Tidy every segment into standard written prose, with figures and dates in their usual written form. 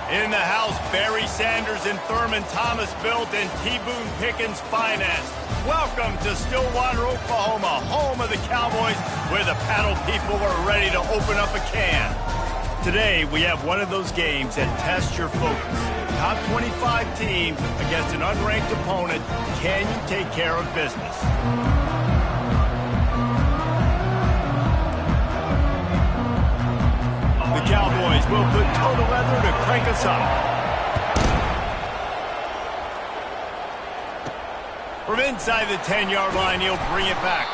In the house, Barry Sanders and Thurman Thomas built and T. Boone Pickens financed. Welcome to Stillwater, Oklahoma, home of the Cowboys, where the paddle people are ready to open up a can. Today, we have one of those games that tests your focus. Top 25 team against an unranked opponent. Can you take care of business? The Cowboys will put total leather to crank us up. From inside the 10-yard line, he'll bring it back.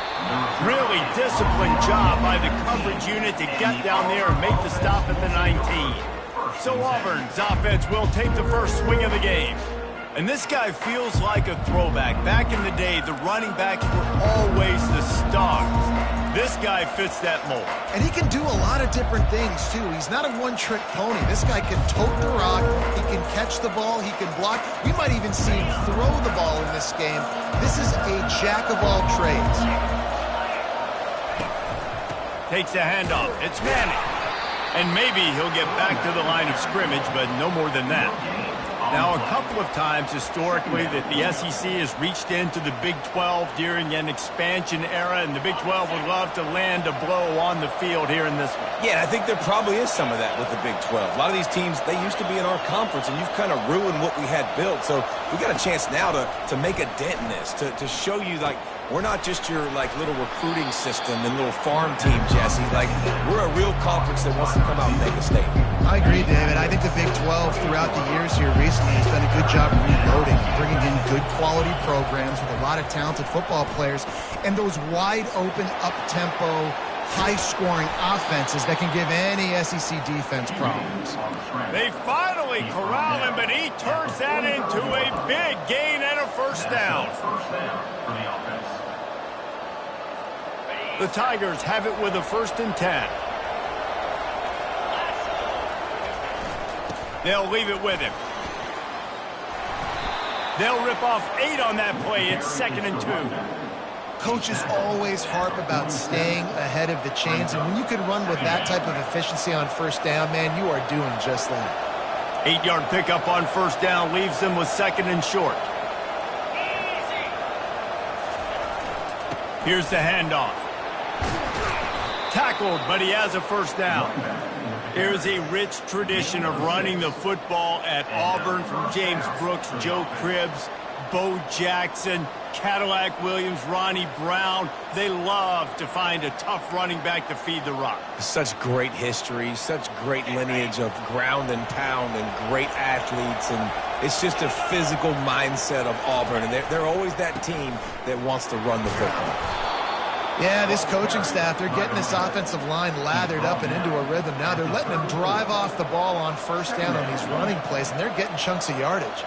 Really disciplined job by the coverage unit to get down there and make the stop at the 19. So Auburn's offense will take the first swing of the game. And this guy feels like a throwback. Back in the day, the running backs were always the stars. This guy fits that mold. And he can do a lot of different things, too. He's not a one-trick pony. This guy can tote the rock. He can catch the ball. He can block. We might even see him throw the ball in this game. This is a jack of all trades. Takes the handoff. It's Manning. And maybe he'll get back to the line of scrimmage, but no more than that. Now, a couple of times historically that the SEC has reached into the Big 12 during an expansion era, and the Big 12 would love to land a blow on the field here in this one. Yeah, I think there probably is some of that with the Big 12. A lot of these teams, they used to be in our conference, and you've kind of ruined what we had built. So we got a chance now to make a dent in this, to show you, like, we're not just your, like, little recruiting system and little farm team, Jesse. Like, we're a real conference that wants to come out and make a statement. I agree, David. I think the Big 12 throughout the years here recently has done a good job reloading, bringing in good quality programs with a lot of talented football players and those wide-open, up-tempo, high-scoring offenses that can give any SEC defense problems. They finally corral him, but he turns that into a big gain and a first down. The Tigers have it with a 1st and 10. They'll leave it with him. They'll rip off 8 on that play. It's 2nd and 2. Coaches always harp about staying ahead of the chains, and when you can run with that type of efficiency on 1st down, man, you are doing just that. 8-yard pickup on 1st down leaves them with 2nd and short. Here's the handoff. Tackled, but he has a 1st down. Here's a rich tradition of running the football at Auburn from James Brooks, Joe Cribbs, Bo Jackson, Cadillac Williams, Ronnie Brown. They love to find a tough running back to feed the rock. Such great history, such great lineage of ground and pound and great athletes. And it's just a physical mindset of Auburn. And they're always that team that wants to run the football. Yeah, this coaching staff, they're getting this offensive line lathered up and into a rhythm. Now they're letting them drive off the ball on 1st down on these running plays, and they're getting chunks of yardage.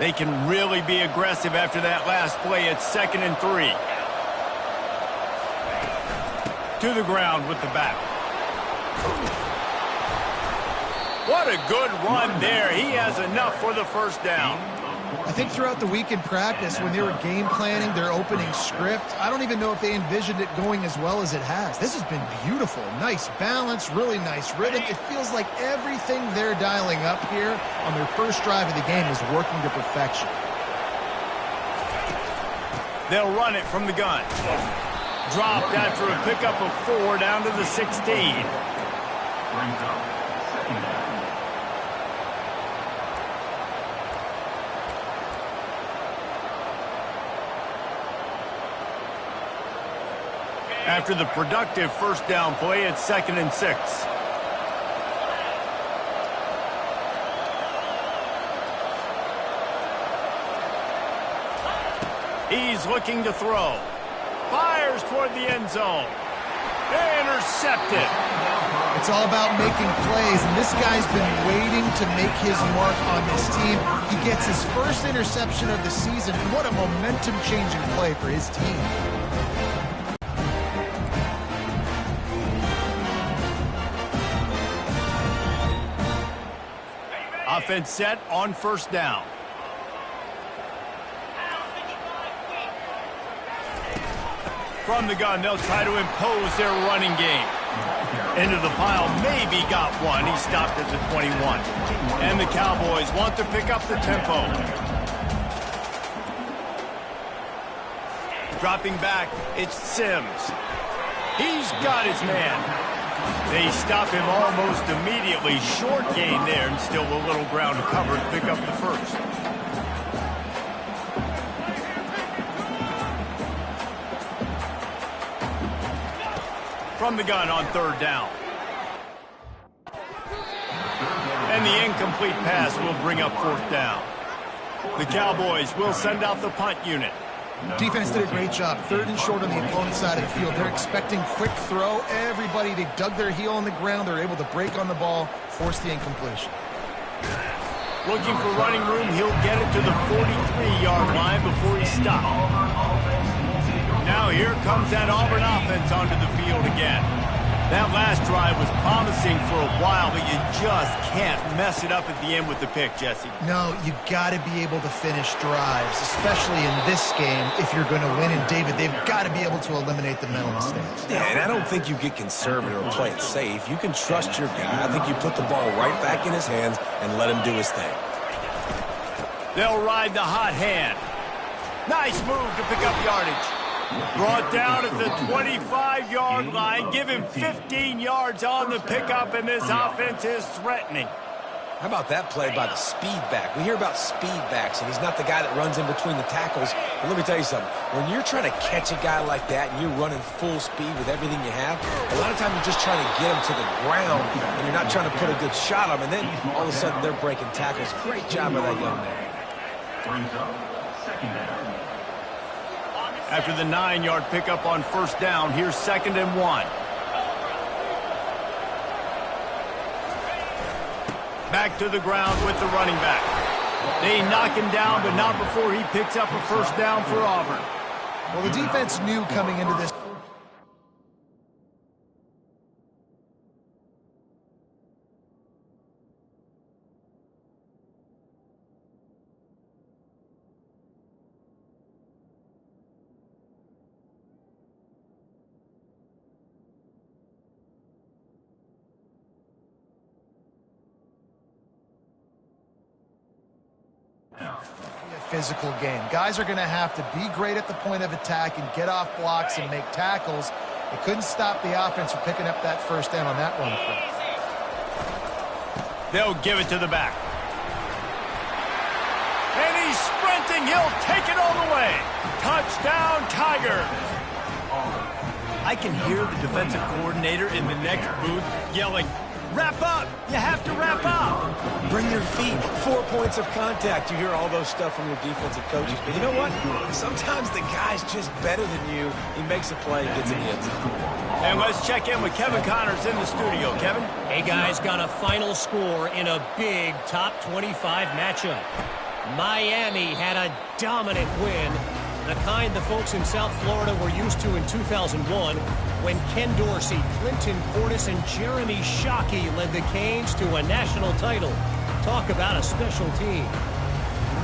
They can really be aggressive after that last play. It's 2nd and 3. To the ground with the back. What a good run there. He has enough for the 1st down. I think throughout the week in practice, when they were game planning their opening script, I don't even know if they envisioned it going as well as it has. This has been beautiful. Nice balance, really nice rhythm. It feels like everything they're dialing up here on their first drive of the game is working to perfection. They'll run it from the gun. Dropped after a pickup of 4 down to the 16. After the productive 1st down play, it's 2nd and 6. He's looking to throw. Fires toward the end zone. Intercepted. It's all about making plays, and this guy's been waiting to make his mark on this team. He gets his first interception of the season, and what a momentum-changing play for his team. Offense set on 1st down. From the gun, they'll try to impose their running game. Into the pile, maybe got one. He stopped at the 21. And the Cowboys want to pick up the tempo. Dropping back, it's Sims. He's got his man. They stop him almost immediately. Short gain there, and still a little ground to cover to pick up the first. From the gun on third down. And the incomplete pass will bring up fourth down. The Cowboys will send out the punt unit. Defense did a great job. Third and short on the opponent's side of the field. They're expecting quick throw. Everybody, they dug their heel on the ground. They're able to break on the ball, force the incompletion. Looking for running room. He'll get it to the 43-yard line before he stops. Now here comes that Auburn offense onto the field again. That last drive was promising for a while, but you just can't mess it up at the end with the pick, Jesse. No, you got to be able to finish drives, especially in this game if you're going to win. And, David, they've got to be able to eliminate the mental mistakes. Yeah, and I don't think you get conservative or play it safe. You can trust your guy. I think you put the ball right back in his hands and let him do his thing. They'll ride the hot hand. Nice move to pick up yardage. Brought down at the 25-yard line. Give him 15 yards on the pickup, and this offense is threatening. How about that play by the speed back? We hear about speed backs, and he's not the guy that runs in between the tackles. But let me tell you something. When you're trying to catch a guy like that and you're running full speed with everything you have, a lot of times you're just trying to get him to the ground, and you're not trying to put a good shot on him, and then all of a sudden they're breaking tackles. Great job by that young man. After the 9-yard pickup on first down, here's 2nd and 1. Back to the ground with the running back. They knock him down, but not before he picks up a first down for Auburn. Well, the defense knew coming into this. Physical game. Guys are going to have to be great at the point of attack and get off blocks and make tackles. They couldn't stop the offense from picking up that first down on that run play. They'll give it to the back. And he's sprinting. He'll take it all the way. Touchdown, Tigers. I can hear the defensive coordinator in the next booth yelling, "Wrap up! You have to wrap up!" Bring your feet. 4 points of contact. You hear all those stuff from your defensive coaches. But you know what? Sometimes the guy's just better than you. He makes a play and gets in the end zone. And let's check in with Kevin Connors in the studio. Kevin? Hey, guys, got a final score in a big top 25 matchup. Miami had a dominant win, the kind the folks in South Florida were used to in 2001 when Ken Dorsey, Clinton Portis, and Jeremy Shockey led the Canes to a national title. Talk about a special team.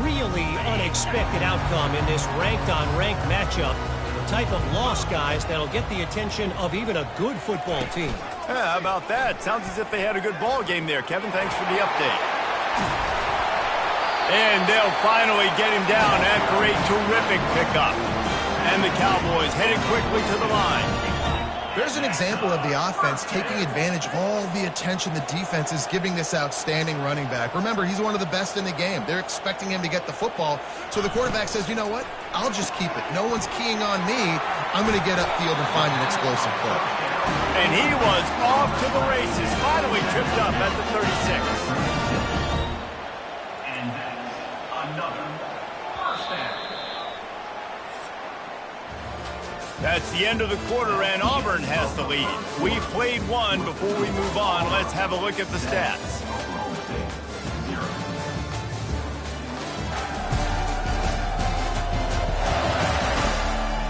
Really unexpected outcome in this ranked-on-ranked matchup. The type of loss, guys, that'll get the attention of even a good football team. Yeah, how about that? Sounds as if they had a good ball game there, Kevin. Thanks for the update. And they'll finally get him down after a terrific pickup. And the Cowboys headed quickly to the line. There's an example of the offense taking advantage of all the attention the defense is giving this outstanding running back. Remember, he's one of the best in the game. They're expecting him to get the football. So the quarterback says, you know what? I'll just keep it. No one's keying on me. I'm going to get upfield and find an explosive play. And he was off to the races. Finally tripped up at the 36. That's the end of the quarter, and Auburn has the lead. We've played one. Before we move on, let's have a look at the stats.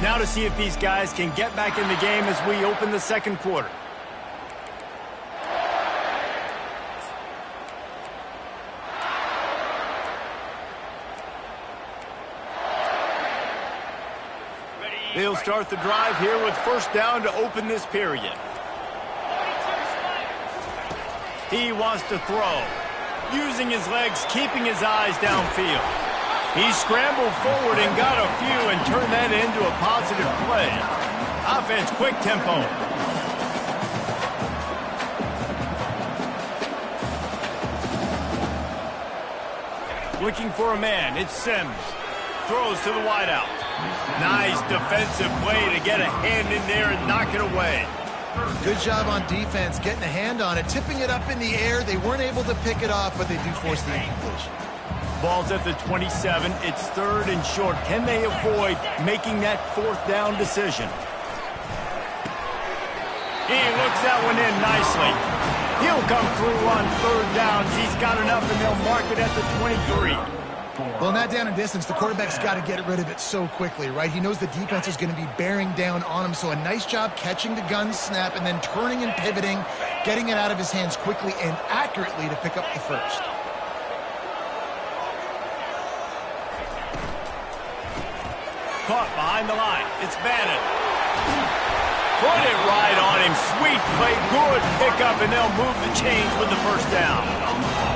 Now to see if these guys can get back in the game as we open the second quarter. They'll start the drive here with first down to open this period. He wants to throw. Using his legs, keeping his eyes downfield. He scrambled forward and got a few and turned that into a positive play. Offense, quick tempo. Looking for a man, it's Sims. Throws to the wideout. Nice defensive play to get a hand in there and knock it away. Good job on defense, getting a hand on it, tipping it up in the air. They weren't able to pick it off, but they do force the incompletion. Ball's at the 27. It's third and short. Can they avoid making that fourth down decision? He looks that one in nicely. He'll come through on third downs. He's got enough, and they'll mark it at the 23. Well, in that down and distance, the quarterback's got to get rid of it so quickly, right? He knows the defense is going to be bearing down on him, so a nice job catching the gun snap and then turning and pivoting, getting it out of his hands quickly and accurately to pick up the first. Caught behind the line. It's Bannon. Put it right on him. Sweet play. Good pickup, and they'll move the chains with the first down.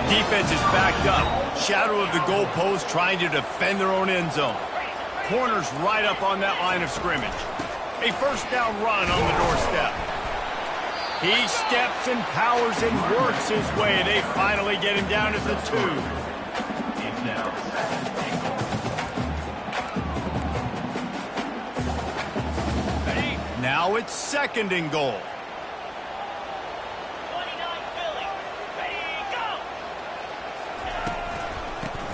Defense is backed up. Shadow of the goalpost trying to defend their own end zone. Corners right up on that line of scrimmage. A first down run on the doorstep. He steps and powers and works his way. They finally get him down at the 2. Now it's second and goal.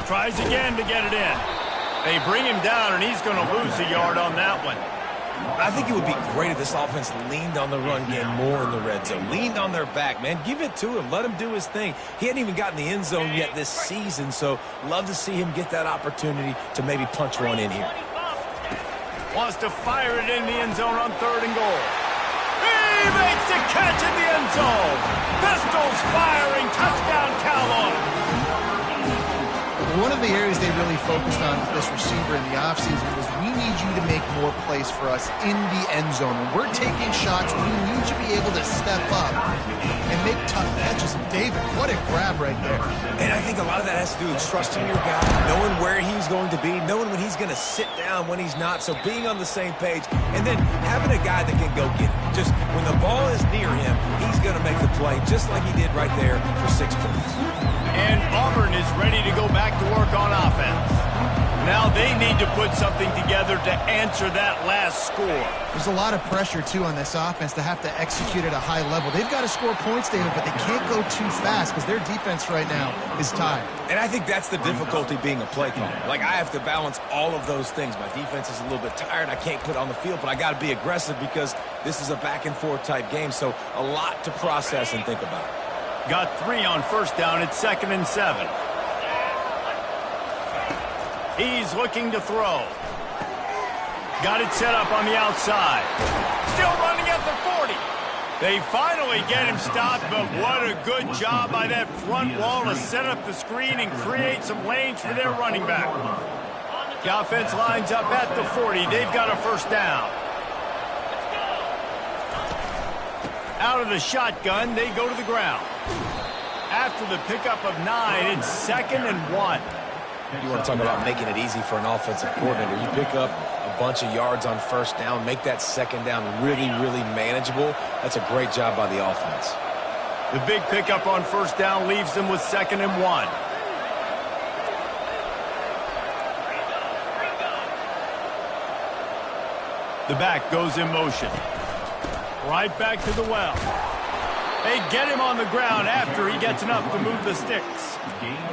Tries again to get it in. They bring him down, and he's going to lose a yard on that one. I think it would be great if this offense leaned on the run game more in the red zone. Leaned on their back, man. Give it to him. Let him do his thing. He hadn't even gotten the end zone yet this season, so love to see him get that opportunity to maybe punch one in here. Wants to fire it in the end zone on third and goal. He makes the catch in the end zone. Pistols firing. Touchdown, Cowboys. One of the areas they really focused on with this receiver in the offseason was we need you to make more plays for us in the end zone. When we're taking shots, we need you to be able to step up and make tough catches. David, what a grab right there. And I think a lot of that has to do with trusting your guy, knowing where he's going to be, knowing when he's going to sit down, when he's not. So being on the same page, and then having a guy that can go get it. Just when the ball is near him, he's going to make the play just like he did right there for 6 points. And Auburn is ready to go back to work on offense. Now they need to put something together to answer that last score. There's a lot of pressure, too, on this offense to have to execute at a high level. They've got to score points, David, but they can't go too fast because their defense right now is tired. And I think that's the difficulty being a play caller. Like, I have to balance all of those things. My defense is a little bit tired. I can't put it on the field, but I got to be aggressive because this is a back-and-forth type game, so a lot to process and think about. Got 3 on first down. It's 2nd and 7. He's looking to throw. Got it set up on the outside. Still running at the 40. They finally get him stopped, but what a good job by that front wall to set up the screen and create some lanes for their running back. The offense lines up at the 40. They've got a first down. Out of the shotgun, they go to the ground. After the pickup of 9, it's 2nd and 1. You want to talk about making it easy for an offensive coordinator. You pick up a bunch of yards on first down, make that second down really, really manageable. That's a great job by the offense. The big pickup on first down leaves them with 2nd and 1. The back goes in motion. Right back to the well. They get him on the ground after he gets enough to move the sticks.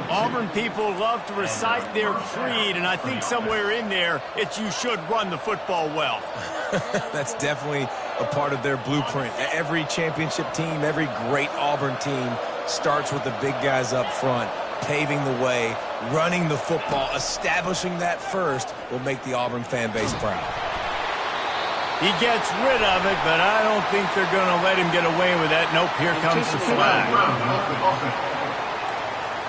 Auburn people love to recite their creed, and I think somewhere in there, it's you should run the football well. That's definitely a part of their blueprint. Every championship team, every great Auburn team starts with the big guys up front, paving the way, running the football, establishing that first will make the Auburn fan base proud. He gets rid of it, but I don't think they're going to let him get away with that. Nope, here comes the flag.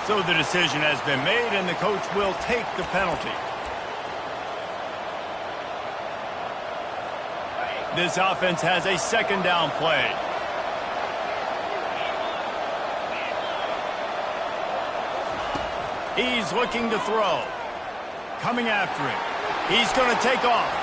So the decision has been made, and the coach will take the penalty. This offense has a second down play. He's looking to throw. Coming after him. He's going to take off.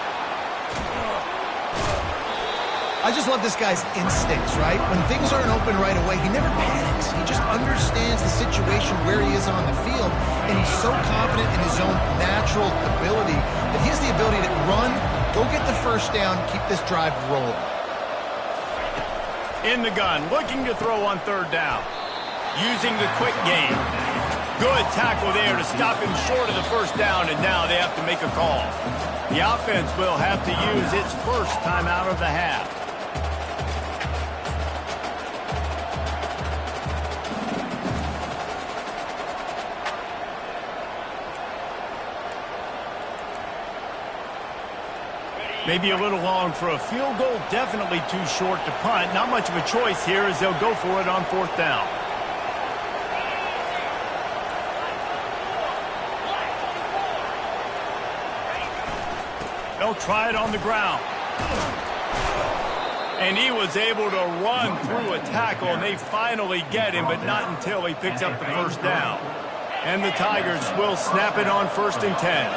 I just love this guy's instincts, right? When things aren't open right away, he never panics. He just understands the situation where he is on the field, and he's so confident in his own natural ability that he has the ability to run, go get the first down, keep this drive rolling. In the gun, looking to throw on third down. Using the quick game. Good tackle there to stop him short of the first down, and now they have to make a call. The offense will have to use its first time out of the half. Maybe a little long for a field goal, definitely too short to punt. Not much of a choice here as they'll go for it on fourth down. They'll try it on the ground. And he was able to run through a tackle, and they finally get him, but not until he picks up the first down. And the Tigers will snap it on 1st and 10.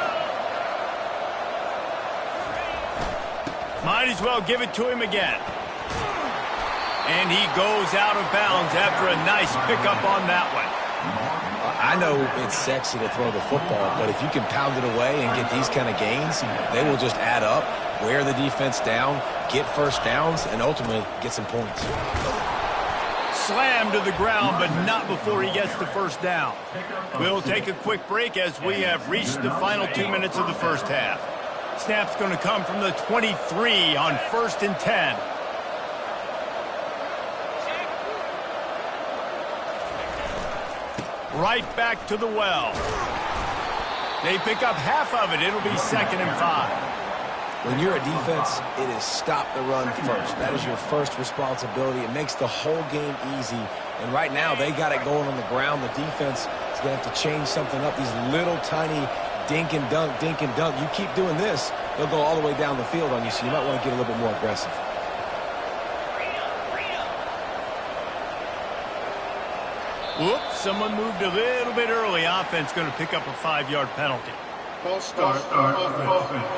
Might as well give it to him again. And he goes out of bounds after a nice pickup on that one. I know it's sexy to throw the football, but if you can pound it away and get these kind of gains, they will just add up, wear the defense down, get first downs, and ultimately get some points. Slammed to the ground, but not before he gets the first down. We'll take a quick break as we have reached the final 2 minutes of the first half. Snap's going to come from the 23 on 1st and 10. Right back to the well. They pick up half of it. It'll be 2nd and 5. When you're a defense, it is stop the run first. That is your first responsibility. It makes the whole game easy. And right now, they got it going on the ground. The defense is going to have to change something up. These little tiny dink and dunk, dink and dunk. You keep doing this, they'll go all the way down the field on you, so you might want to get a little bit more aggressive. Whoops, someone moved a little bit early. Offense going to pick up a 5-yard penalty. False start offense.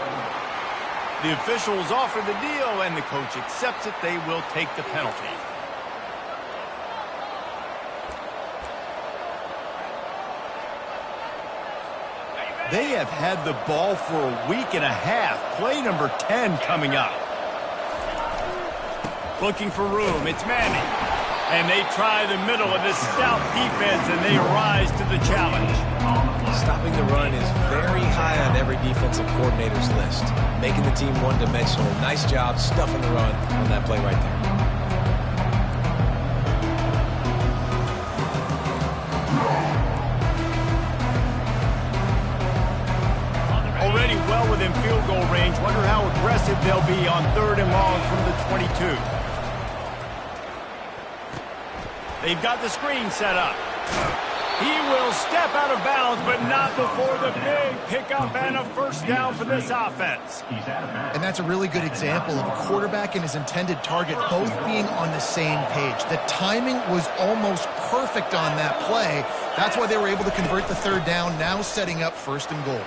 The officials offer the deal, and the coach accepts it. They will take the penalty. They have had the ball for a week and a half. Play number 10 coming up. Looking for room. It's Manning. And they try the middle of this stout defense, and they rise to the challenge. Stopping the run is very high on every defensive coordinator's list. Making the team one-dimensional. Nice job stuffing the run on that play right there. Already well within field goal range. Wonder how aggressive they'll be on 3rd and long from the 22. They've got the screen set up. He will step out of bounds, but not before the big pickup and a first down for this offense. And that's a really good example of a quarterback and his intended target both being on the same page. The timing was almost perfect on that play. That's why they were able to convert the 3rd down, now setting up 1st and goal.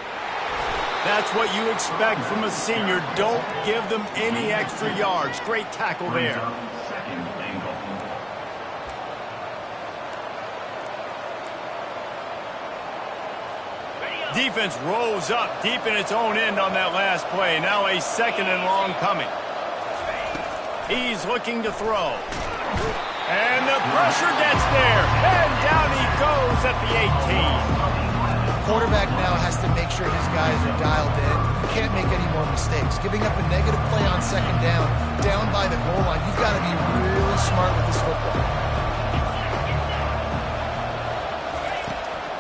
That's what you expect from a senior. Don't give them any extra yards. Great tackle there. Defense rolls up deep in its own end on that last play. Now a 2nd and long coming. He's looking to throw. And the pressure gets there. And down he goes at the 18. The quarterback now has to make sure his guys are dialed in. You can't make any more mistakes. Giving up a negative play on 2nd down by the goal line, you've got to be really smart with this football.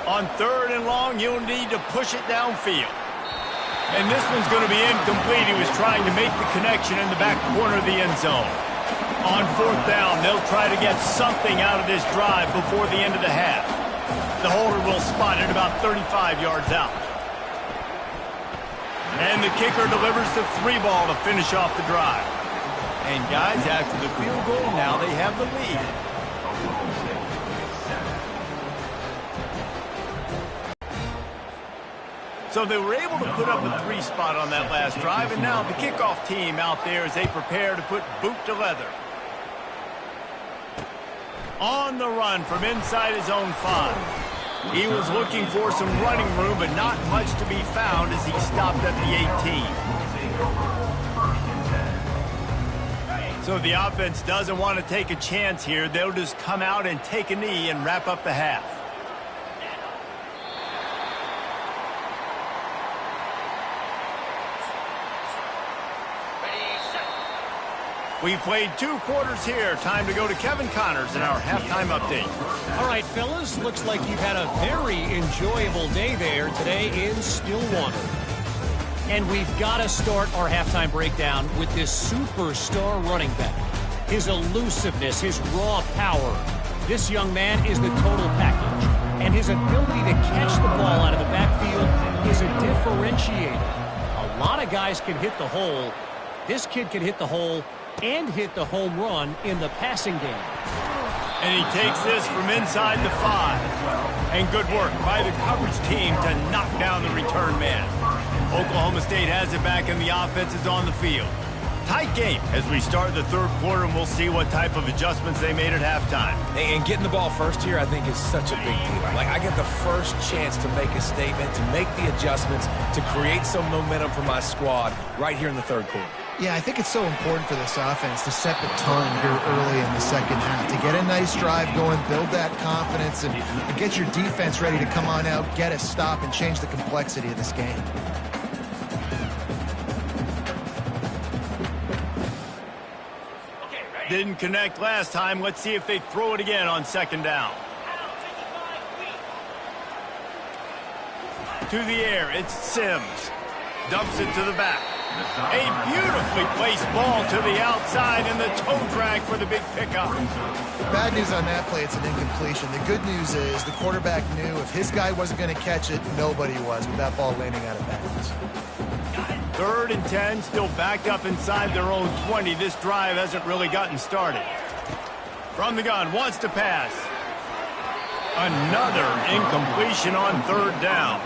On 3rd and long, you'll need to push it downfield. And this one's going to be incomplete. He was trying to make the connection in the back corner of the end zone. On 4th down, they'll try to get something out of this drive before the end of the half. The holder will spot it about 35 yards out. And the kicker delivers the 3 ball to finish off the drive. And guys, after the field goal, now they have the lead. So they were able to put up a 3 spot on that last drive, and now the kickoff team out there as they prepare to put boot to leather. On the run from inside his own 5. He was looking for some running room, but not much to be found as he stopped at the 18. So the offense doesn't want to take a chance here. They'll just come out and take a knee and wrap up the half. We've played 2 quarters here. Time to go to Kevin Connors in our halftime update. All right, fellas, looks like you've had a very enjoyable day there today in Stillwater. And we've got to start our halftime breakdown with this superstar running back. His elusiveness, his raw power. This young man is the total package. And his ability to catch the ball out of the backfield is a differentiator. A lot of guys can hit the hole. This kid can hit the hole and hit the home run in the passing game. And he takes this from inside the 5. And good work by the coverage team to knock down the return man. Oklahoma State has it back and the offense is on the field. Tight game as we start the 3rd quarter, and we'll see what type of adjustments they made at halftime. And getting the ball first here, I think, is such a big deal. Like, I get the first chance to make a statement, to make the adjustments, to create some momentum for my squad right here in the 3rd quarter. Yeah, I think it's so important for this offense to set the tone here early in the 2nd half, to get a nice drive going, build that confidence, and get your defense ready to come on out, get a stop, and change the complexity of this game. Didn't connect last time. Let's see if they throw it again on 2nd down. To the air, it's Sims. Dumps it to the back. A beautifully placed ball to the outside, and the toe drag for the big pickup. Bad news on that play, it's an incompletion. The good news is the quarterback knew if his guy wasn't going to catch it, nobody was with that ball landing out of bounds. 3rd and 10, still backed up inside their own 20. This drive hasn't really gotten started. From the gun, wants to pass. Another incompletion on 3rd down.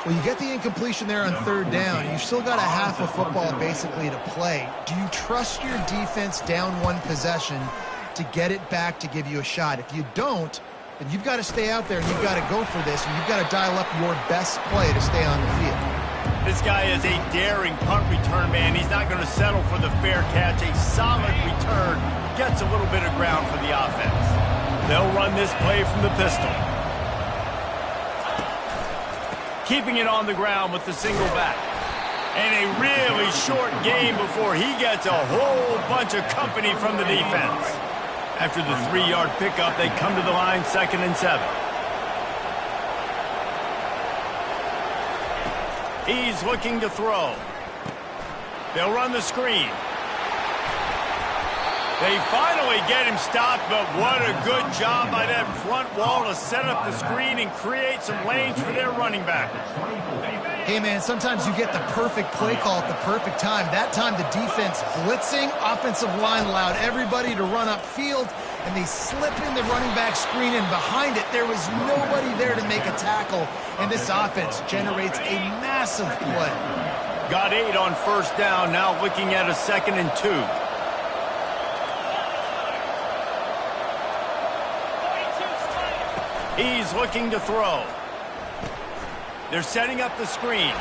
Well, you get the incompletion there on 3rd down. You've still got a half of football basically to play. Do you trust your defense down 1 possession to get it back to give you a shot? If you don't, then you've got to stay out there and you've got to go for this, and you've got to dial up your best play to stay on the field. This guy is a daring punt return man. He's not going to settle for the fair catch. A solid return gets a little bit of ground for the offense. They'll run this play from the pistol. Keeping it on the ground with the single back. And a really short game before he gets a whole bunch of company from the defense. After the 3-yard pickup, they come to the line 2nd and 7. He's looking to throw. They'll run the screen. They finally get him stopped, but what a good job by that front wall to set up the screen and create some lanes for their running back. Hey, man, sometimes you get the perfect play call at the perfect time. That time the defense blitzing, offensive line allowed everybody to run upfield, and they slip in the running back screen, and behind it there was nobody there to make a tackle, and this offense generates a massive play. Got 8 on 1st down, now looking at a 2nd and 2. He's looking to throw. They're setting up the screen.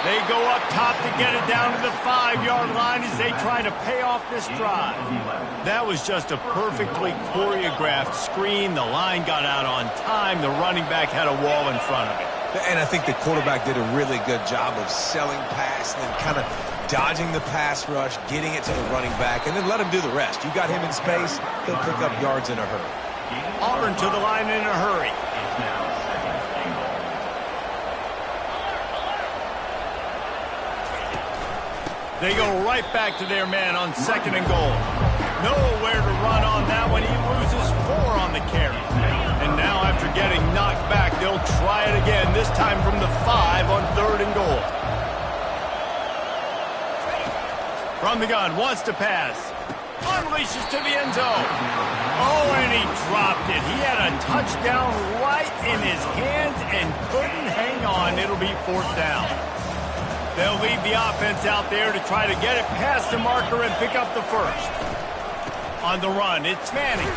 They go up top to get it down to the 5-yard line as they try to pay off this drive. That was just a perfectly choreographed screen. The line got out on time. The running back had a wall in front of it. And I think the quarterback did a really good job of selling pass and then kind of dodging the pass rush, getting it to the running back, and then let him do the rest. You got him in space, he'll pick up yards in a hurry. Auburn to the line in a hurry. They go right back to their man on 2nd and goal. Nowhere to run on that one. He loses 4 on the carry. And now after getting knocked back, they'll try it again, this time from the 5 on 3rd and goal. From the gun, wants to pass. Unleashes to the end zone. Oh, and he dropped it. He had a touchdown right in his hands and couldn't hang on. It'll be 4th down. They'll leave the offense out there to try to get it past the marker and pick up the first. On the run, it's Manning.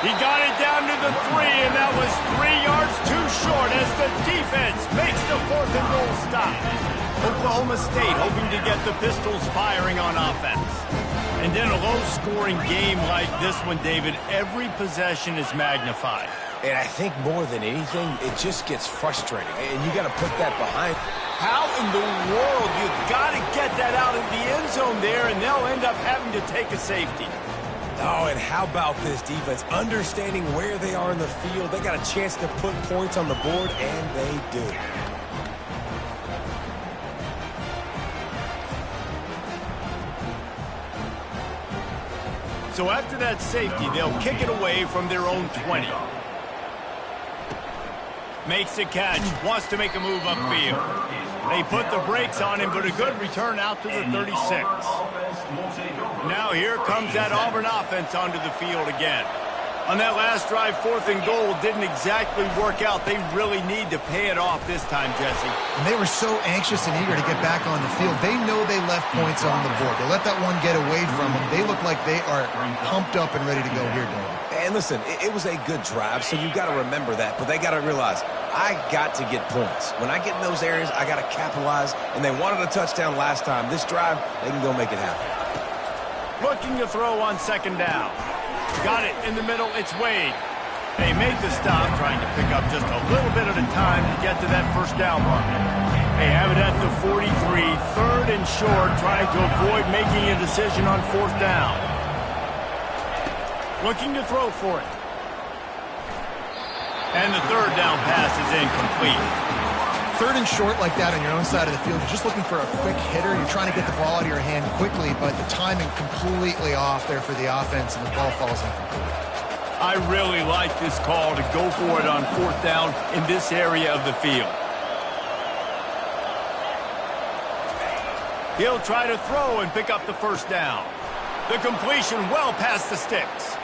He got it down to the 3, and that was 3 yards too short as the defense makes the 4th and goal stop. Oklahoma State hoping to get the Pistols firing on offense. And in a low-scoring game like this one, David, every possession is magnified. And I think more than anything, it just gets frustrating. And you got to put that behind. How in the world? You've got to get that out of the end zone there, and they'll end up having to take a safety. Oh, and how about this defense? Understanding where they are in the field. They got a chance to put points on the board, and they do. So after that safety, they'll kick it away from their own 20. Makes the catch, wants to make a move upfield. They put the brakes on him, but a good return out to the 36. Now here comes that Auburn offense onto the field again. On that last drive, 4th and goal didn't exactly work out. They really need to pay it off this time, Jesse. And they were so anxious and eager to get back on the field. They know they left points on the board. They let that one get away from them. They look like they are pumped up and ready to go here, Dave. And listen, it was a good drive, so you got to remember that. But they got to realize, I got to get points. When I get in those areas, I got to capitalize. And they wanted a touchdown last time. This drive, they can go make it happen. Looking to throw on 2nd down. Got it in the middle, it's Wade. They make the stop, trying to pick up just a little bit at a time to get to that 1st down mark. They have it at the 43, 3rd and short, trying to avoid making a decision on 4th down. Looking to throw for it. And the 3rd down pass is incomplete. 3rd and short like that on your own side of the field, you're just looking for a quick hitter. You're trying to get the ball out of your hand quickly, but the timing completely off there for the offense, and the ball falls incomplete. I really like this call to go for it on 4th down in this area of the field. He'll try to throw and pick up the 1st down. The completion well past the sticks.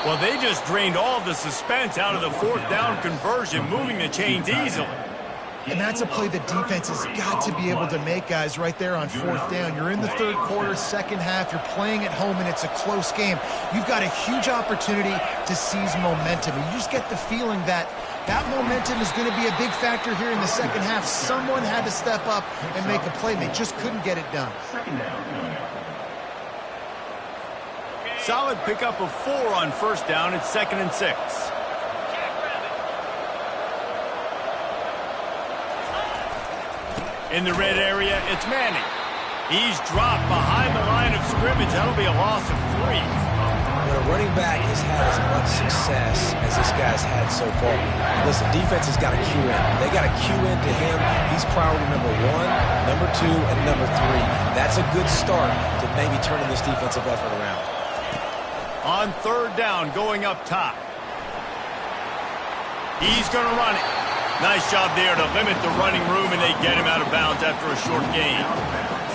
Well, they just drained all the suspense out of the 4th down conversion, moving the chains easily. And that's a play the defense has got to be able to make, guys, right there on 4th down. You're in the 3rd quarter, 2nd half. You're playing at home, and it's a close game. You've got a huge opportunity to seize momentum. And you just get the feeling that that momentum is going to be a big factor here in the 2nd half. Someone had to step up and make a play, and they just couldn't get it done. Solid pickup of 4 on 1st down. It's 2nd and 6. In the red area, it's Manning. He's dropped behind the line of scrimmage. That'll be a loss of 3. When a running back has had as much success as this guy's had so far, listen, defense has got to cue in. They got to cue in to him. He's priority number 1, number 2, and number 3. That's a good start to maybe turning this defensive effort around. On 3rd down, going up top. He's going to run it. Nice job there to limit the running room, and they get him out of bounds after a short gain.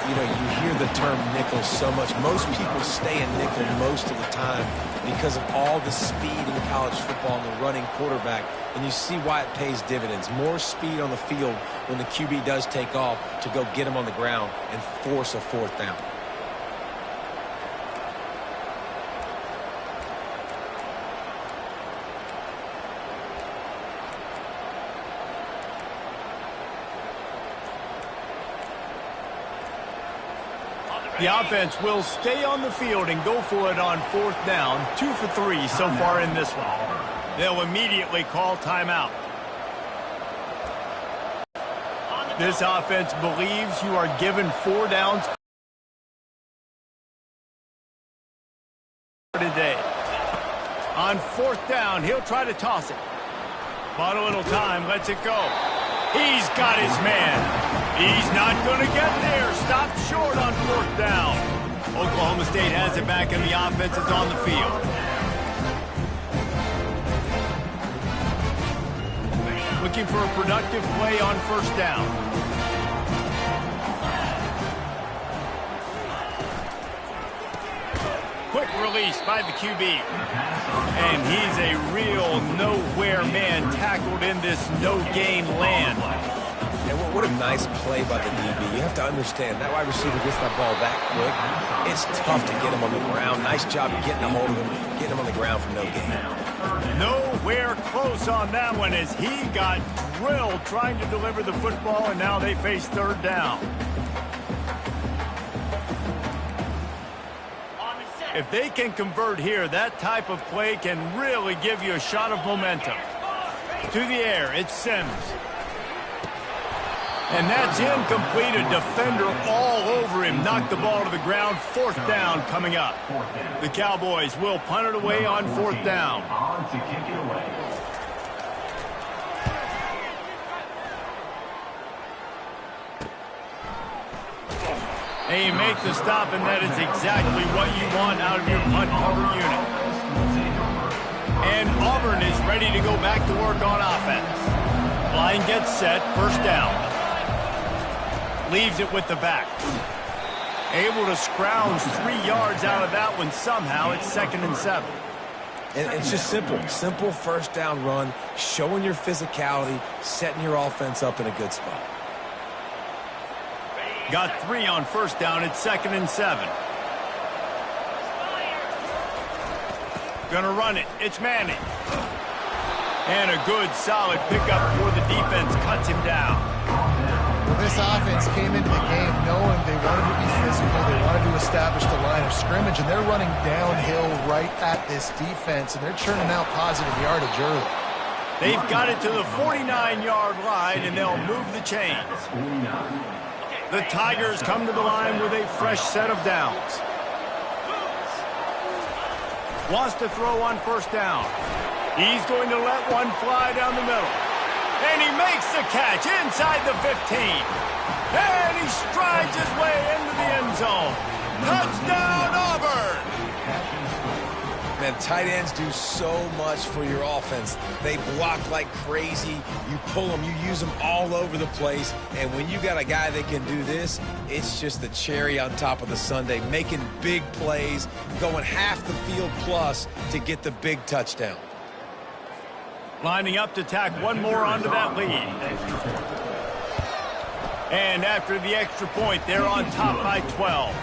You know, you hear the term nickel so much. Most people stay in nickel most of the time because of all the speed in college football and the running quarterback. And you see why it pays dividends. More speed on the field when the QB does take off to go get him on the ground and force a 4th down. The offense will stay on the field and go for it on 4th down. 2 for 3 so far in this one. They'll immediately call timeout. This offense believes you are given 4 downs today. On 4th down, he'll try to toss it. Bought a little time, lets it go. He's got his man. He's not going to get there. Stopped short on 4th down. Oklahoma State has it back, and the offense is on the field. Looking for a productive play on 1st down. quick release by the QB. And he's a real nowhere man tackled in this no-gain land. And what a nice play by the DB. You have to understand, that wide receiver gets that ball that quick. It's tough to get him on the ground. Nice job getting a hold of him, getting him on the ground for no gain. Nowhere close on that one as he got drilled trying to deliver the football, and now they face third down. If they can convert here, that type of play can really give you a shot of momentum. To the air, it's Sims. And that's incomplete. A defender all over him. Knocked the ball to the ground. Fourth down coming up. The Cowboys will punt it away on fourth down. And you make the stop, and that is exactly what you want out of your punt cover unit. And Auburn is ready to go back to work on offense. Line gets set, first down. Leaves it with the back. Able to scrounge 3 yards out of that one somehow. It's 2nd and 7. And it's just simple. Simple first down run, showing your physicality, setting your offense up in a good spot. Got 3 on first down. It's 2nd and 7. Gonna run it. It's Manning. And a good, solid pickup for the defense. Cuts him down. This offense came into the game knowing they wanted to be physical, they wanted to establish the line of scrimmage, and they're running downhill right at this defense, and they're churning out positive yardage early. They've got it to the 49-yard line, and they'll move the chains. The Tigers come to the line with a fresh set of downs. Wants to throw on first down. He's going to let one fly down the middle. And he makes the catch inside the 15. And he strides his way into the end zone. Touchdown, Auburn! Man, tight ends do so much for your offense. They block like crazy. You pull them, you use them all over the place. And when you got a guy that can do this, it's just the cherry on top of the sundae, making big plays, going half the field plus to get the big touchdown. Lining up to tack one more onto that lead. And after the extra point, they're on top by 12.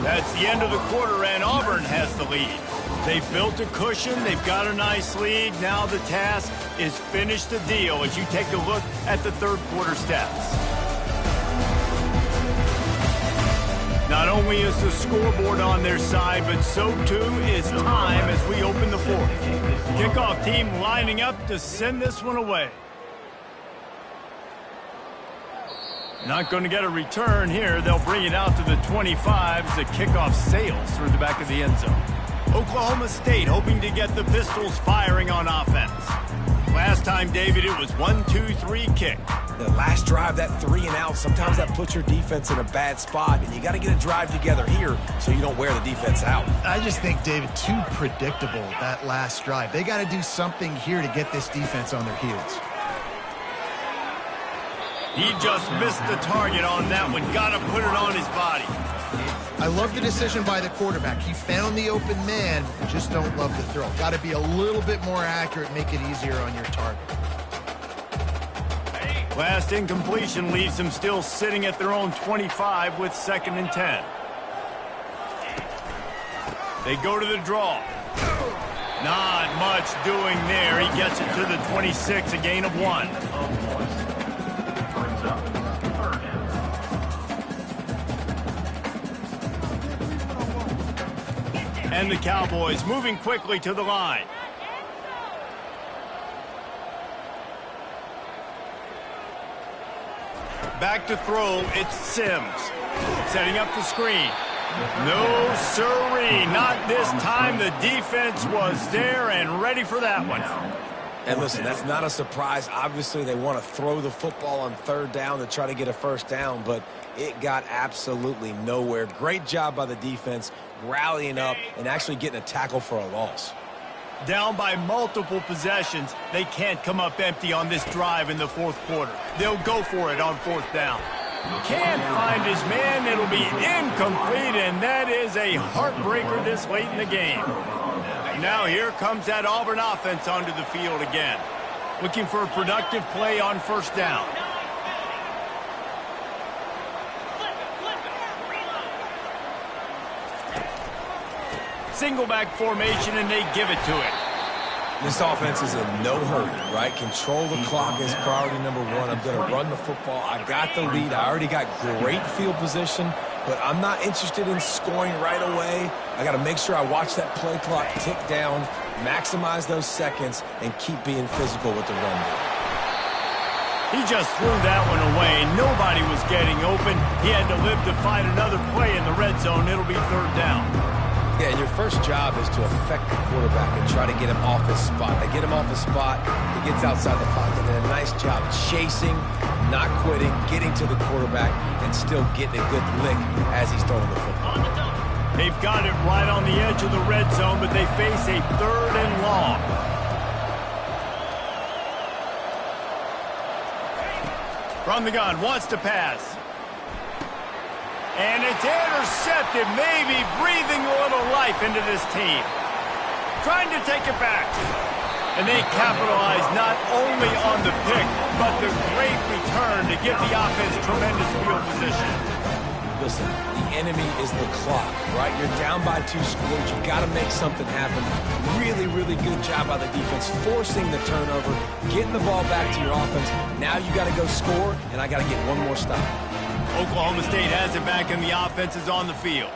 That's the end of the quarter, and Auburn has the lead. They've built a cushion. They've got a nice lead. Now the task is finish the deal as you take a look at the third quarter stats. Not only is the scoreboard on their side, but so too is time as we open the fourth. Kickoff team lining up to send this one away. Not going to get a return here. They'll bring it out to the 25 as the kickoff sails through the back of the end zone. Oklahoma State hoping to get the Pistols firing on offense. Last time, David, it was 1-2-3 kick. The last drive, that 3 and out, sometimes that puts your defense in a bad spot, and you got to get a drive together here so you don't wear the defense out. I just think, David, too predictable, that last drive. They got to do something here to get this defense on their heels. He just missed the target on that one. Got to put it on his body. I love the decision by the quarterback. He found the open man, just don't love the throw. Got to be a little bit more accurate, make it easier on your target. Last incompletion leaves them still sitting at their own 25 with 2nd and 10. They go to the draw. Not much doing there. He gets it to the 26, a gain of 1. And the Cowboys moving quickly to the line. Back to throw, it's Sims. Setting up the screen. No, sirree, not this time. The defense was there and ready for that one. And listen, that's not a surprise. Obviously, they want to throw the football on third down to try to get a first down, but it got absolutely nowhere. Great job by the defense, rallying up and actually getting a tackle for a loss. Down by multiple possessions, they can't come up empty on this drive in the fourth quarter. They'll go for it on fourth down. Can't find his man. It'll be incomplete, and that is a heartbreaker this late in the game. Now here comes that Auburn offense onto the field again. Looking for a productive play on first down. Single back formation, and they give it to it. This offense is in no hurry, right? Control the clock is priority number one. I'm going to run the football. I got the lead. I already got great field position, but I'm not interested in scoring right away. I got to make sure I watch that play clock tick down, maximize those seconds, and keep being physical with the run game. He just threw that one away. Nobody was getting open. He had to live to fight another play in the red zone. It'll be third down. Yeah, and your first job is to affect the quarterback and try to get him off his spot. They get him off his spot, he gets outside the pocket, and a nice job chasing, not quitting, getting to the quarterback, and still getting a good lick as he's throwing the football. They've got it right on the edge of the red zone, but they face a third and long. From the gun, wants to pass. And it's intercepted, maybe breathing a little life into this team. Trying to take it back. And they capitalize not only on the pick, but the great return to give the offense tremendous field position. Listen, the enemy is the clock, right? You're down by 2 scores. You got to make something happen. Really, really good job by the defense, forcing the turnover, getting the ball back to your offense. Now you got to go score, and I got to get one more stop. Oklahoma State has it back, and the offense is on the field.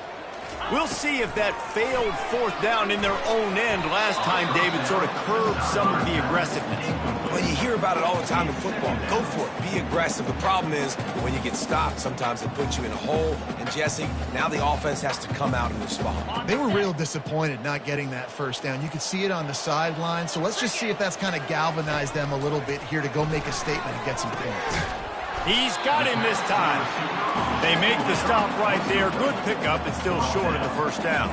We'll see if that failed fourth down in their own end last time, David, sort of curbed some of the aggressiveness. Well, you hear about it all the time in football. Go for it. Be aggressive. The problem is when you get stopped, sometimes it puts you in a hole. And, Jesse, now the offense has to come out and respond. They were real disappointed not getting that first down. You could see it on the sideline. So let's just see if that's kind of galvanized them a little bit here to go make a statement and get some points. He's got him this time. They make the stop right there. Good pickup. It's still short of the first down.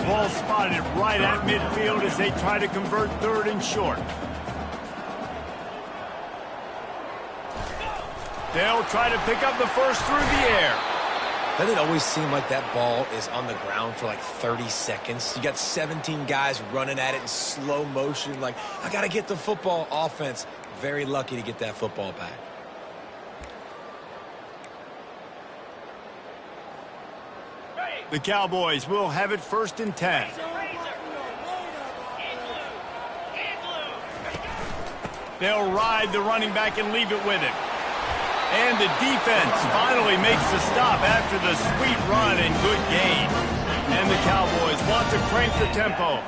Ball spotted right at midfield as they try to convert third and short. They'll try to pick up the first through the air. Doesn't it always seem like that ball is on the ground for like 30 seconds? You got 17 guys running at it in slow motion. Like, I got to get the football. Offense, very lucky to get that football back. The Cowboys will have it first and 10. They'll ride the running back and leave it with him. And the defense finally makes the stop after the sweet run and good gain. And the Cowboys want to crank the tempo.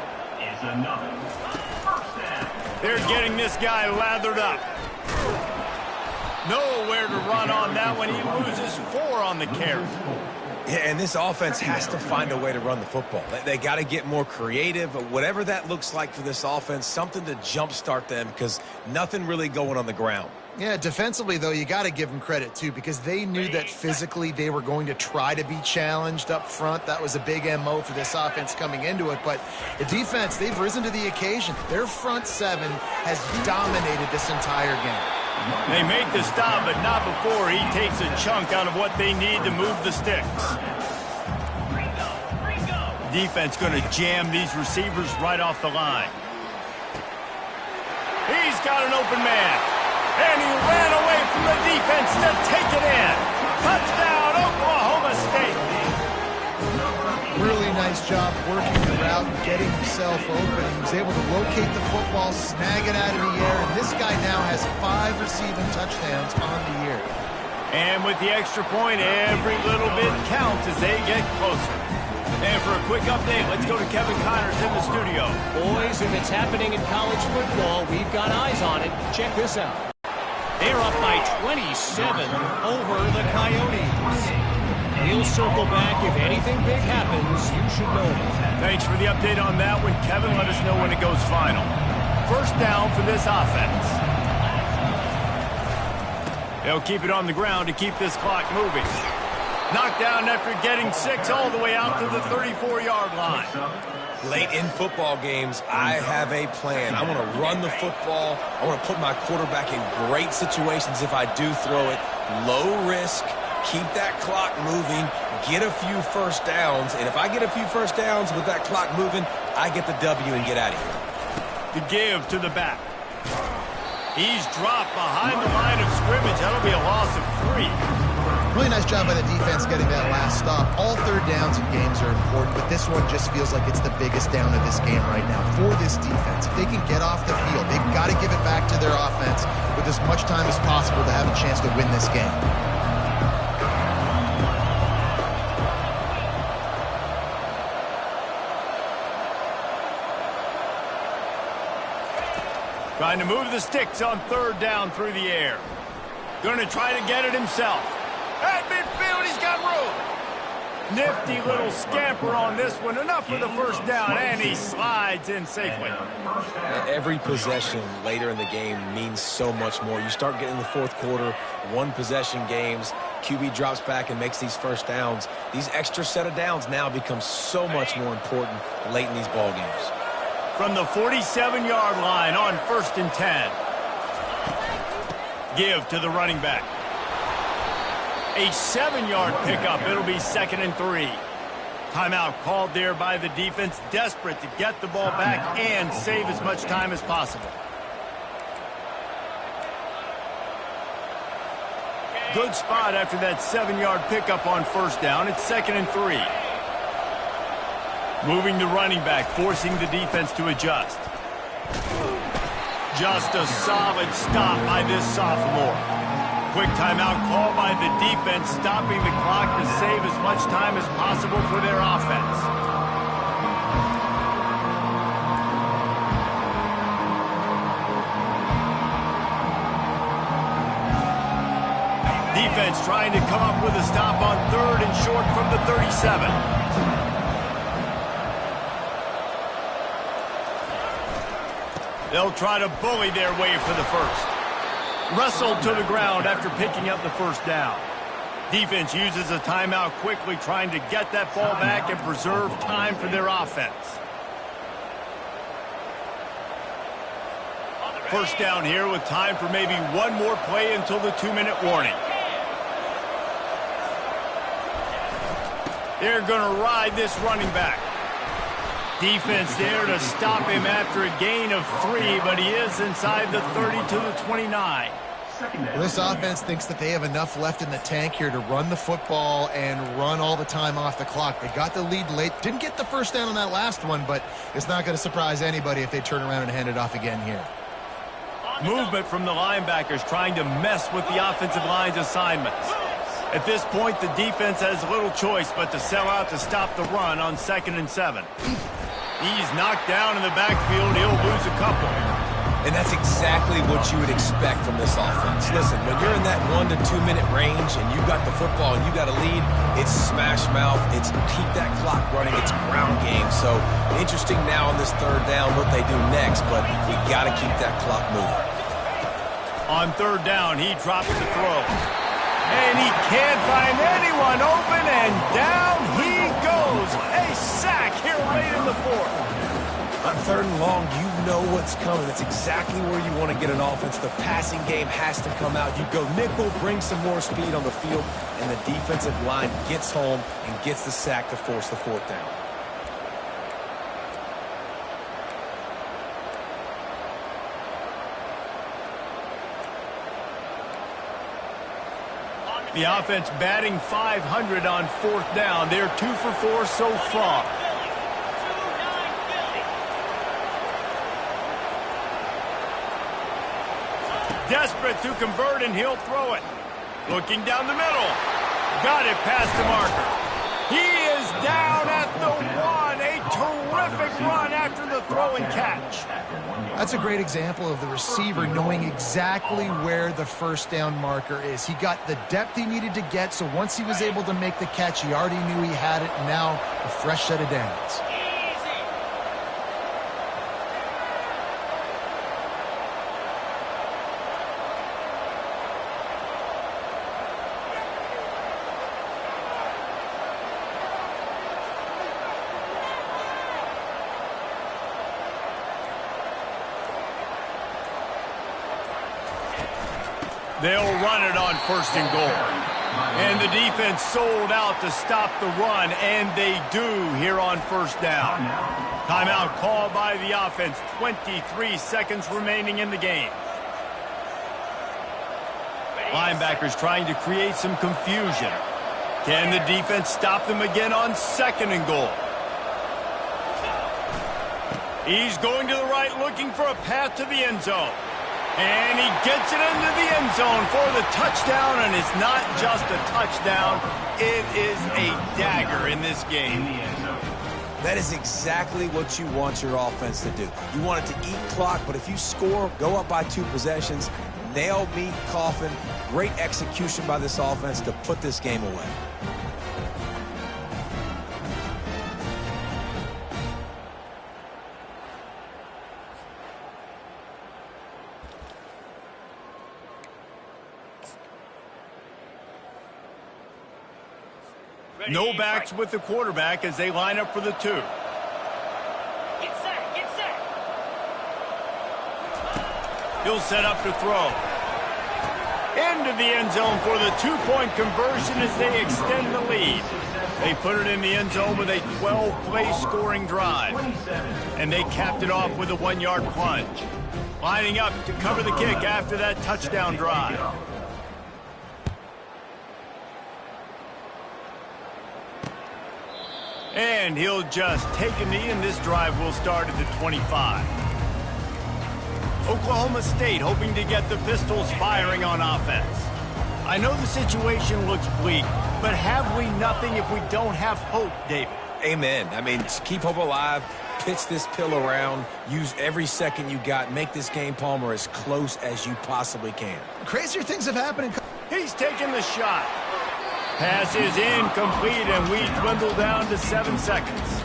They're getting this guy lathered up. Nowhere to run on that one. He loses 4 on the carry. Yeah, and this offense has to find a way to run the football. They got to get more creative, whatever that looks like for this offense, something to jumpstart them because nothing really going on the ground. Yeah, defensively, though, you got to give them credit, too, because they knew that physically they were going to try to be challenged up front. That was a big MO for this offense coming into it. But the defense, they've risen to the occasion. Their front 7 has dominated this entire game. They make the stop, but not before he takes a chunk out of what they need to move the sticks. Defense going to jam these receivers right off the line. He's got an open man. And he ran away from the defense to take it in. Touchdown, Oklahoma State. Really nice job working the route and getting himself open. He was able to locate the football, snag it out of the air, and this guy now has 5 receiving touchdowns on the year. And with the extra point, every little bit counts as they get closer. And for a quick update, let's go to Kevin Connors in the studio. Boys, if it's happening in college football, we've got eyes on it. Check this out. They're up by 27 over the Coyotes. He'll circle back. If anything big happens, you should know it. Thanks for the update on that one, Kevin. Let us know when it goes final. First down for this offense. They'll keep it on the ground to keep this clock moving. Knocked down after getting 6 all the way out to the 34-yard line. Late in football games, I have a plan. I want to run the football. I want to put my quarterback in great situations if I do throw it. Low risk, keep that clock moving, get a few first downs, and if I get a few first downs with that clock moving, I get the W and get out of here. The give to the back. He's dropped behind the line of scrimmage. That'll be a loss of 3. Really nice job by the defense getting that last stop. All third downs in games are important, but this one just feels like it's the biggest down of this game right now for this defense. If they can get off the field, they've got to give it back to their offense with as much time as possible to have a chance to win this game. Trying to move the sticks on third down through the air. Going to try to get it himself. At midfield, he's got room. Nifty little scamper on this one. Enough for the first down, and he slides in safely. Every possession later in the game means so much more. You start getting the fourth quarter, one-possession games, QB drops back and makes these first downs. These extra set of downs now become so much more important late in these ball games. From the 47-yard line on 1st and 10. Give to the running back. A 7-yard pickup. It'll be 2nd and 3. Timeout called there by the defense, desperate to get the ball back and save as much time as possible. Good spot after that 7-yard pickup on 1st down. It's 2nd and 3. Moving the running back, forcing the defense to adjust. Just a solid stop by this sophomore. Quick timeout call by the defense, stopping the clock to save as much time as possible for their offense. Defense trying to come up with a stop on 3rd and short from the 37. They'll try to bully their way for the first. Wrestled to the ground after picking up the first down. Defense uses a timeout quickly, trying to get that ball back and preserve time for their offense. First down here with time for maybe one more play until the 2-minute warning. They're going to ride this running back. Defense there to stop him after a gain of 3, but he is inside the 30 to the 29. Well, this offense thinks that they have enough left in the tank here to run the football and run all the time off the clock. They got the lead late. Didn't get the first down on that last one, but it's not going to surprise anybody if they turn around and hand it off again here. Movement from the linebackers trying to mess with the offensive line's assignments. At this point, the defense has little choice but to sell out to stop the run on 2nd and 7. He's knocked down in the backfield. He'll lose a couple. And that's exactly what you would expect from this offense. Listen, when you're in that 1 to 2 minute range and you've got the football and you got a lead, it's smash mouth, it's keep that clock running, it's ground game. So interesting now on this 3rd down what they do next, but we got to keep that clock moving. On 3rd down, he drops the throw. And he can't find anyone open, and down he goes. A sack here late in the 4th. On 3rd and long, you know what's coming. It's exactly where you want to get an offense. The passing game has to come out. You go nickel, bring some more speed on the field, and the defensive line gets home and gets the sack to force the 4th down. The offense batting .500 on 4th down. They're 2 for 4 so far. Desperate to convert, and he'll throw it. Looking down the middle. Got it past the marker. He is down at the 1. A terrific run after the throw and catch. That's a great example of the receiver knowing exactly where the first down marker is. He got the depth he needed to get, so once he was able to make the catch, he already knew he had it, and now a fresh set of downs. They'll run it on 1st and goal. And the defense sold out to stop the run, and they do here on first down. Timeout called by the offense. 23 seconds remaining in the game. Linebackers trying to create some confusion. Can the defense stop them again on 2nd and goal? He's going to the right looking for a path to the end zone. And he gets it into the end zone for the touchdown, and it's not just a touchdown, it is a dagger in this game. That is exactly what you want your offense to do. You want it to eat clock, but if you score, go up by 2 possessions, nail, meet, coffin, great execution by this offense to put this game away. No backs with the quarterback as they line up for the 2. Get set, get set. He'll set up to throw. Into the end zone for the 2-point conversion as they extend the lead. They put it in the end zone with a 12-play scoring drive. And they capped it off with a 1-yard plunge. Lining up to cover the kick after that touchdown drive. And he'll just take a knee, and this drive will start at the 25. Oklahoma State hoping to get the Pistols firing on offense. I know the situation looks bleak, but have we nothing if we don't have hope, David? Amen. I mean, just keep hope alive, pitch this pill around, use every second you got, make this game, Palmer, as close as you possibly can. Crazier things have happened. He's taking the shot. Pass is incomplete, and we dwindle down to 7 seconds.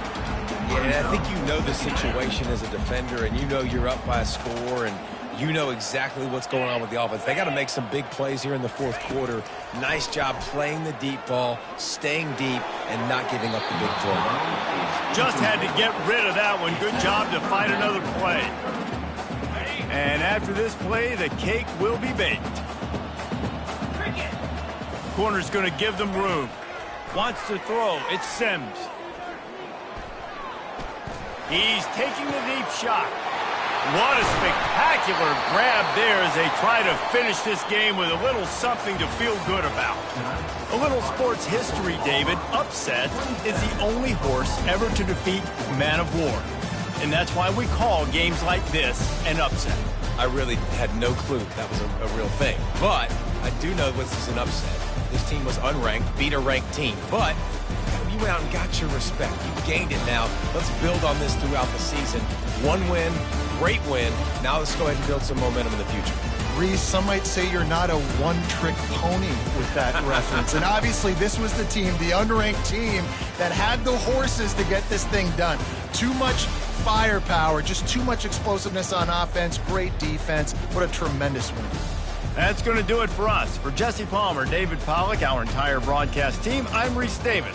Yeah, I think you know the situation as a defender, and you know you're up by a score, and you know exactly what's going on with the offense. They got to make some big plays here in the 4th quarter. Nice job playing the deep ball, staying deep, and not giving up the big play. Just had to get rid of that one. Good job to find another play. And after this play, the cake will be baked. Corner's going to give them room. Wants to throw. It's Sims. He's taking the deep shot. What a spectacular grab there as they try to finish this game with a little something to feel good about. A little sports history, David. Upset is the only horse ever to defeat Man of War. And that's why we call games like this an upset. I really had no clue that was a real thing. But I do know this is an upset. This team was unranked, beat a ranked team. But you went out and got your respect. You gained it now. Let's build on this throughout the season. 1 win, great win. Now let's go ahead and build some momentum in the future. Reese, some might say you're not a one-trick pony with that reference. And obviously this was the team, the unranked team, that had the horses to get this thing done. Too much firepower, just too much explosiveness on offense, great defense. What a tremendous win. That's going to do it for us. For Jesse Palmer, David Pollack, our entire broadcast team, I'm Reese Davis.